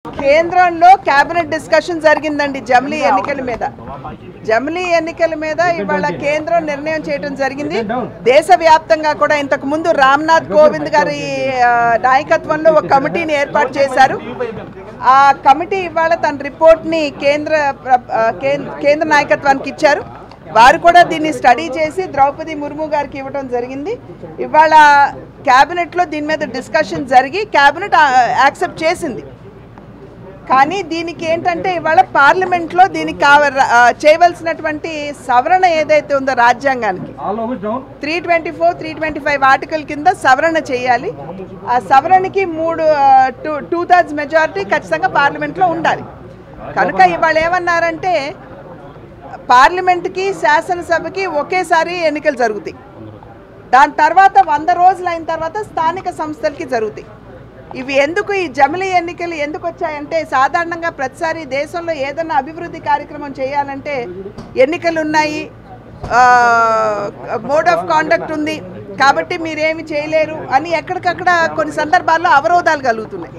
కేంద్రంలో cabinet discussion జరిగిందండి జమిలీ ఎన్నికల మీద ఇవాళ కేంద్రం నిర్ణయం చేయడం జరిగింది. దేశవ్యాప్తంగా కూడా ఇంతకు ముందు రామ్నాథ్ కోవింద్ గారి నాయకత్వంలో ఒక కమిటీని ఏర్పాటు చేశారు. ఆ కమిటీ ఇవాళ తన రిపోర్ట్ని కేంద్ర నాయకత్వానికి ఇచ్చారు. వారు కూడా దీన్ని స్టడీ చేసి ద్రౌపది ముర్ము గారికి ఇవ్వడం జరిగింది. ఇవాళ క్యాబినెట్లో దీని మీద డిస్కషన్ జరిగి క్యాబినెట్ యాక్సెప్ట్ చేసింది. కానీ దీనికి ఏంటంటే ఇవాళ పార్లమెంట్లో దీనికి చేయవలసినటువంటి సవరణ ఏదైతే ఉందో రాజ్యాంగానికి 324, 325 ఆర్టికల్ కింద సవరణ చేయాలి. ఆ సవరణకి 2/3 మెజారిటీ ఖచ్చితంగా పార్లమెంట్లో ఉండాలి. కనుక ఇవాళ ఏమన్నారంటే పార్లమెంట్కి శాసనసభకి ఒకేసారి ఎన్నికలు జరుగుతాయి. దాని తర్వాత 100 రోజులు అయిన తర్వాత స్థానిక సంస్థలకి జరుగుతాయి. ఇవి ఎందుకు ఈ జమిలీ ఎన్నికలు ఎందుకు వచ్చాయంటే సాధారణంగా ప్రతిసారి దేశంలో ఏదైనా అభివృద్ధి కార్యక్రమం చేయాలంటే ఎన్నికలు ఉన్నాయి, మోడ్ ఆఫ్ కాండక్ట్ ఉంది కాబట్టి మీరేమి చేయలేరు అని ఎక్కడికక్కడ కొన్ని సందర్భాల్లో అవరోధాలు కలుగుతున్నాయి.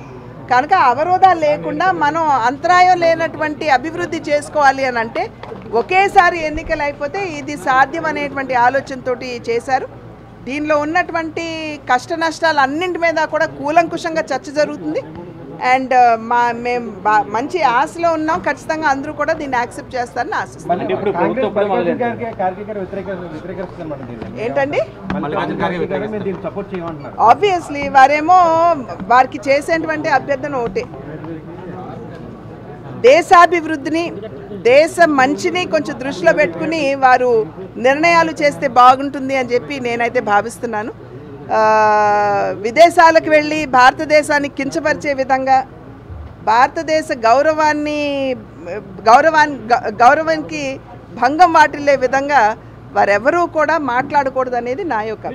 కనుక అవరోధాలు లేకుండా మనం అంతరాయం లేనటువంటి అభివృద్ధి చేసుకోవాలి అని అంటే ఒకేసారి ఎన్నికలు అయిపోతే ఇది సాధ్యం అనేటువంటి ఆలోచనతోటి చేశారు. దీనిలో ఉన్నటువంటి కష్ట నష్టాలు అన్నింటి మీద కూడా కూలంకుషంగా చర్చ జరుగుతుంది. అండ్ మేము మంచి ఆశలో ఉన్నాం. ఖచ్చితంగా అందరూ కూడా దీన్ని యాక్సెప్ట్ చేస్తారని ఆశిస్తున్నాం. ఏంటండి ఆబ్వియస్లీ వారేమో వారికి చేసేటువంటి అభ్యర్థన ఒకటే, దేశాభివృద్ధిని దేశ మంచిని కొంచెం దృష్టిలో పెట్టుకుని వారు నిర్ణయాలు చేస్తే బాగుంటుంది అని చెప్పి నేనైతే భావిస్తున్నాను. విదేశాలకు వెళ్ళి భారతదేశాన్ని కించపరిచే విధంగా భారతదేశ గౌరవానికి భంగం వాటిల్లే విధంగా వారెవరూ కూడా మాట్లాడకూడదు అనేది నా యొక్క